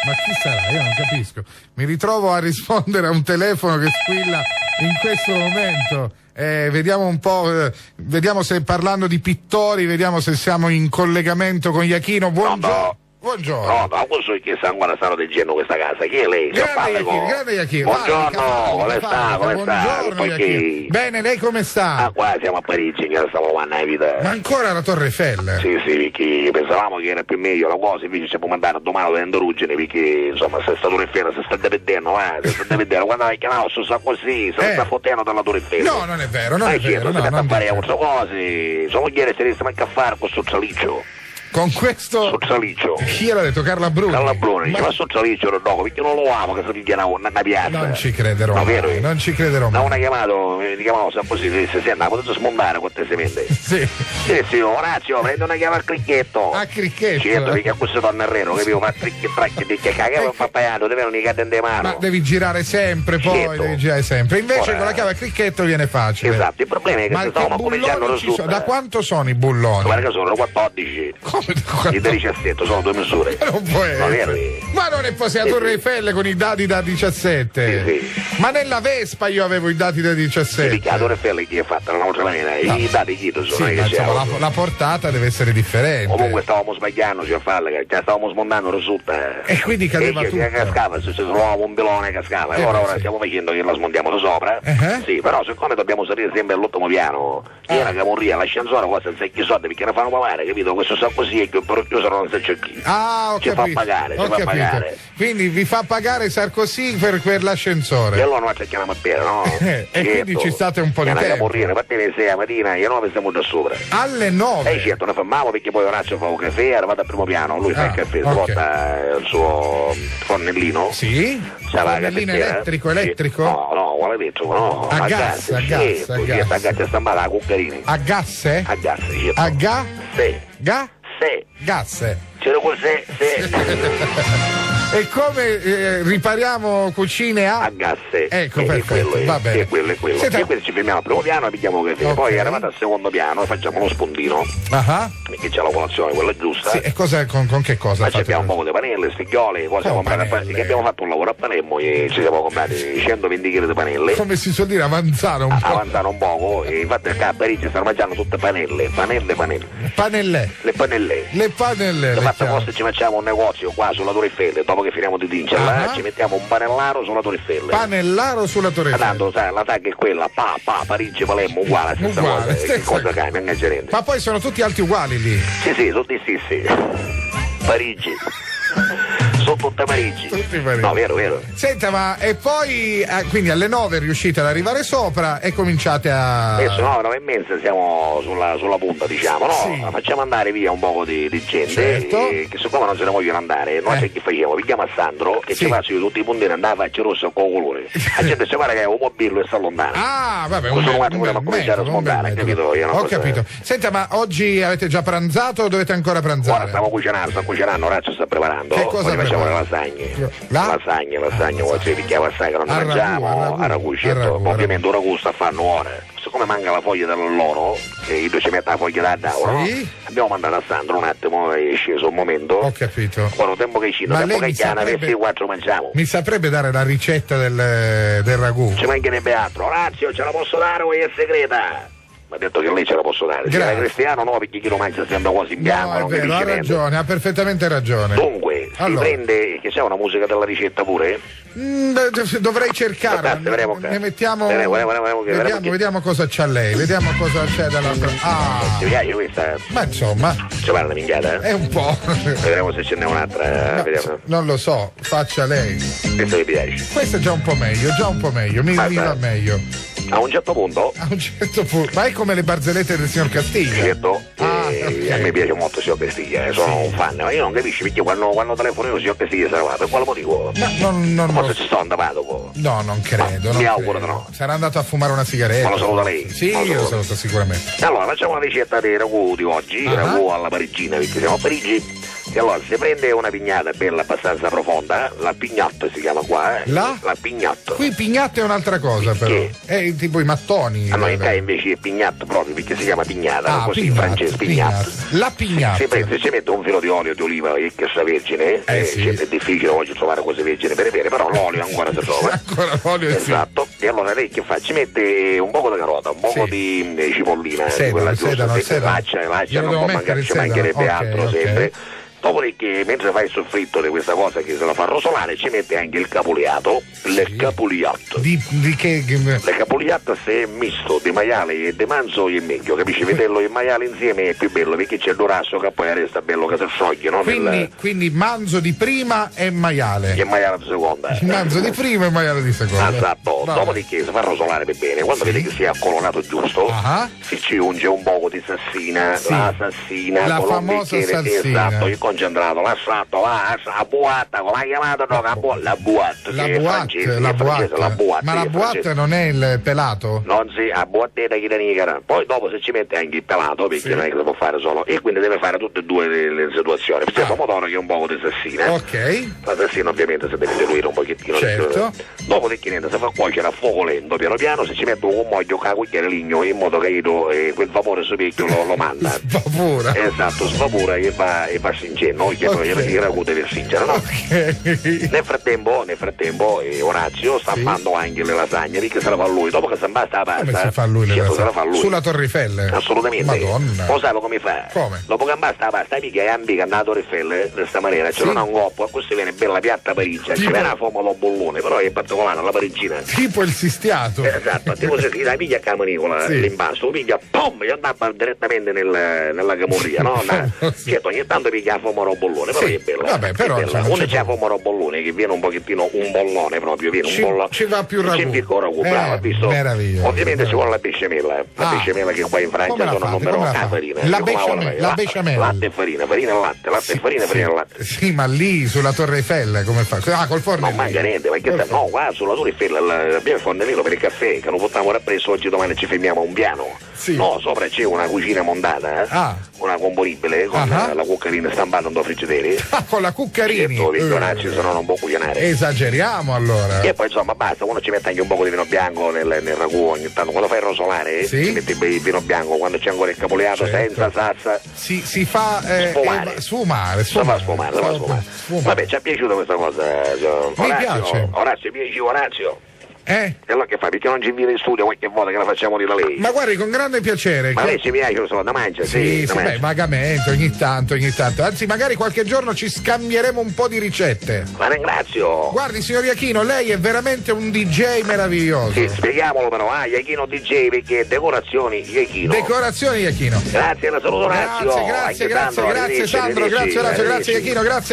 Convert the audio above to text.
Ma chi sarà? Io non capisco. Mi ritrovo a rispondere a un telefono che squilla in questo momento. Vediamo un po', vediamo se parlando di pittori, vediamo se siamo in collegamento con Iachino. Buongiorno. Buongiorno. No, questo è che sta ancora stato del genere questa casa. Chi è lei? Grande Iachino. Buongiorno, come sta? Buongiorno Iachino. Bene, lei come sta? Qua siamo a Parigi, che stiamo guardando la vita. Ma ancora la Torre Eiffel? Sì, perché pensavamo che era più meglio la cosa, invece ci può mandare domani dentro ruggine, perché insomma se sta Torre Eiffel si sta vedendo, quando hai chiamato sta così, se sta fottendo dalla Torre Eiffel. No, non è vero, non è vero. Non a fare queste cose, sua moglie si resta manca a fare questo saliccio. Con questo Sozzalicio. Chi l'ha detto? Carla Bruni? Carla Bruni, dice ma Sozzalicio no, perché non lo amo che si piglia una piazza. Non ci crederò mai, vero? Non ci crederò mai. No, una chiamato, mi chiamavo sempre così, disse, senta, potete smontare cortesemente? Sì. Sì, Orazio, prendo una chiama al cricchetto. A cricchetto? Certo, perché a questo tornerrero, capivo, ma tracchi, che cagava un papaiato, deve non cadere mano. Ma devi girare sempre, poi devi girare sempre. Invece con la chiave a cricchetto viene facile. Esatto, il problema è che se stavamo cominciando a risultare. Da quanto sono i bulloni? Guarda che sono 14. Come da 14? 17, sono 2 misure. Non può essere. Ma non è possibile, la Torre Eiffel con i dati da 17. Sì. Ma nella Vespa io avevo i dati da 17. Sì, la Torre Eiffel chi è fatta? La nostra maniera. I dati chi sono? Sì, ma insomma, la portata deve essere differente. Comunque stavamo sbagliando a farla, che stavamo smontando risulta. E quindi cadeva tutto. Cascava, se trovavamo un pilone cascava. E ora stiamo facendo che la smontiamo da sopra. Sì, però siccome dobbiamo salire sempre all'ultimo piano, era che morria l'ascensore qua senza chi soldi perché ne fanno pagare, capito? Questo sa così e che per chiuso non si c'è chi. Ho ci capito. Fa pagare. Quindi vi fa pagare Sarkozy per l'ascensore. E allora noi ci chiamiamo a bere, no? E quindi ci state un po' di tempo. Morire, infatti alle 6 la mattina io 9 stiamo già sopra. Alle 9? Certo, ne fermavo perché poi Orazio fa un caffè, arrivato al primo piano, lui fa il caffè, porta il suo fornellino. Sì? Fornellino elettrico? No, vuole elettrico, no. A gas. A gas stampata a cuccarini. A gas? A gas, certo. A gas? Sì. Gas? C'era quel se. E come ripariamo cucine a gas? Ecco, perfetto, va bene. È quello. E quindi ci fermiamo al primo piano e pigliamo caffè. Poi arrivato al secondo piano facciamo lo spuntino. Perché c'è la colazione, quella giusta. Sì, e cosa, con che cosa? Ma abbiamo un po' di panelle, stigliole, cose comprate. Che abbiamo fatto un lavoro a Palermo e ci siamo comprati 120 kg di panelle. Come si suol dire, avanzare un po'. Avanzare un poco, e infatti qua a Parigi stanno mangiando tutte panelle. Panelle. Le panelle. Infatti forse ci facciamo un negozio qua sulla Torre Eiffel, dopo che finiamo di tingerla, ci mettiamo un panellaro sulla Torre Eiffel. Panellaro sulla Torre Eiffel. Tanto sai, la tag è quella, Parigi, Palermo, uguale, stessa cosa. Che cosa cambia, non è gerente. Ma poi sono tutti alti uguali lì. Sì, tutti stessi. Parigi. Sono tutte Parigi. No, vero. Senta, ma e poi quindi alle 9 riuscite ad arrivare sopra e cominciate a. Adesso 9:30 siamo sulla punta, diciamo, no? Sì. Facciamo andare via un po' di gente, certo. Che siccome non se ne vogliono andare, noi che facciamo? Pigliamo a Sandro che ci faccio tutti i puntini andare a faccia rossa con colore. La gente si guarda che è un mobillo e si allontana. Vabbè, dobbiamo cominciare a smontare, capito? Ho capito. Senta, ma oggi avete già pranzato o dovete ancora pranzare? Ora stiamo cucinando, Orazio sta preparando. Che cosa facciamo le lasagne. Lasagne, perché la sai che non ne mangiamo a ragù, certo. Ovviamente un ragù sta a fanno ora. Siccome manca la foglia dell'oro, che io ci metto la foglia da tavola, abbiamo mandato a Sandro un attimo, è sceso un momento. Ho capito. Quando tempo che scino, tempo che chiana, questi quattro mangiamo. Mi saprebbe dare la ricetta del ragù? Ci mancherebbe altro. Orazio, ce la posso dare o è segreta? Mi ha detto che lei ce la posso dare. Se era cristiano no, perché chi lo mangia sempre quasi in bianco. No, è vero, ha ragione, ha perfettamente ragione. Dunque, si prende, che c'è una musica della ricetta pure? Dovrei cercare. Ne mettiamo. Vediamo cosa c'ha lei. Vediamo cosa c'è dall'altra. Ti piace questa? Ma insomma. Ci pare una minchiata? È un po'. Vedremo se ce n'è un'altra. No, non lo so, faccia lei. Questa mi piace. Questa è già un po' meglio, mi va meglio. A un certo punto. Ma è come le barzellette del signor Castiglia. Certo. Okay. A me piace molto il signor Castiglia, sono un fan, ma io non capisco perché quando telefono io il signor Castiglia sarà qua, per quale motivo? Non forse ci sto andato. No, non credo. Mi auguro di no. Sarà andato a fumare una sigaretta. Ma lo saluta lei? Sì, io lo saluto sicuramente. Allora, facciamo una ricetta di ragù di oggi, ragù alla parigina, perché siamo a Parigi. E allora si prende una pignata bella abbastanza profonda, la pignotta si chiama qua, La pignotta. Qui pignatta è un'altra cosa però. È tipo i mattoni. No, in Italia invece è pignatto proprio perché si chiama pignata, così in pignat, francese pignata. La pignata. Si mette un filo di olio di oliva e che sa vergine, sì. È difficile oggi trovare cose vergini per bere, però l'olio ancora si trova. Ancora l'olio, esatto. Sì. E allora lei che fa? Ci mette un poco di carota, un poco di cipollina, quella giusta, laccia, non può mancare, ci mancherebbe altro sempre. Dopodiché, mentre fai il soffritto di questa cosa che se la fa rosolare, ci mette anche il capuliato, le capuliato. Di che? Le capuliato se è misto di maiale e di manzo e meglio, capisci? Vederlo e maiale insieme è più bello perché c'è il dorasso che poi resta bello che si scioglie, no? Quindi manzo di prima e maiale. E maiale di seconda. Manzo di prima e maiale di seconda. Esatto. Dopodiché si fa rosolare per bene, quando vede che si è accolonato giusto, si ci unge un poco di sassina, la sassina, la con famosa sassina. Esatto, il concentrato, l'assato, la buatta, come l'hai chiamata? No, la buatta. La buatta. Ma la buatta non è il pelato? Non si, a buattetta chi te. Poi dopo se ci mette anche il pelato, perché non è che lo può fare solo, e quindi deve fare tutte e due le situazioni. C'è il pomodoro che è un po' di sassina. Ok. La sassina ovviamente si deve diluire un pochettino. Certo. Dopodiché niente, si fa cuocere a fuoco lento, piano piano, se ci mette un moglio con la cucchiaia di ligno in modo che quel vapore subito lo manda. Svapora. Esatto, svapora e va sincerno, che poi il ragù deve singere, no? Nel frattempo Orazio sta fando anche le lasagne, perché se la fa lui, dopo che se basta la pasta. Come si fa lui le lasagne? Se la fa lui. Sulla Torre Eiffel? Assolutamente. Madonna. Lo sai come fa? Come? Dopo che basta la pasta, mica è ambica andata a Torre Eiffel, di questa maniera, c'è un coppo, a questo viene bella piatta pariggia, ci viene la forma da bollone, però è particolare, la parigina. Tipo il sistiato. Esatto, tipo se si la piglia a manicola, l'imbasto, lo piglia, pom, e andava direttamente nella camorria, no? Certo, ogni tanto piglia la forma da bollone, però è bello. Vabbè, però uno c'è la forma da bollone che viene un pochettino un bollone proprio, viene un bollone. Ci va più ragù. C'è più ragù, bravo, visto? Meraviglioso. Ovviamente ci vuole la besciamella, che qua in Francia sono numerose. La besciamella. Latte e farina e latte, farina e latte. Sì, ma lì sulla Torre Eiffel come fa? Col forno. Non manca niente, perché no, qua sulla Torre Eiffel abbiamo il fornellino per il caffè, che lo portiamo rappresso oggi, domani ci fermiamo a un piano. Sì. No, sopra c'è una cucina montata, una componibile con la cuccarina stampata in due friggideri. Con la cuccarini. Certo, se no non può cucinare. Esageriamo allora. E poi insomma basta, uno ci mette anche un po' di vino bianco nel ragù ogni tanto, quando fai il rosolare ci metti il vino bianco, quando c'è ancora il capoleato senza salsa. Si fa sfumare. Vabbè, ci è piaciuta questa cosa. Mi piace. Orazio. E allora che fa? Perché non ci viene in studio qualche volta che la facciamo dire da lei? Ma guardi, con grande piacere. Ma lei ci piace, lo so, da mangia, sì. Beh, vagamente, ogni tanto. Anzi, magari qualche giorno ci scambieremo un po' di ricette. Ma ringrazio. Guardi, signor Iachino, lei è veramente un DJ meraviglioso. Sì, spieghiamolo però, Iachino DJ, perché decorazioni Iachino. Decorazioni Iachino. Grazie, la saluto Orazio. Grazie Sandro, grazie Orazio, grazie Iachino, grazie.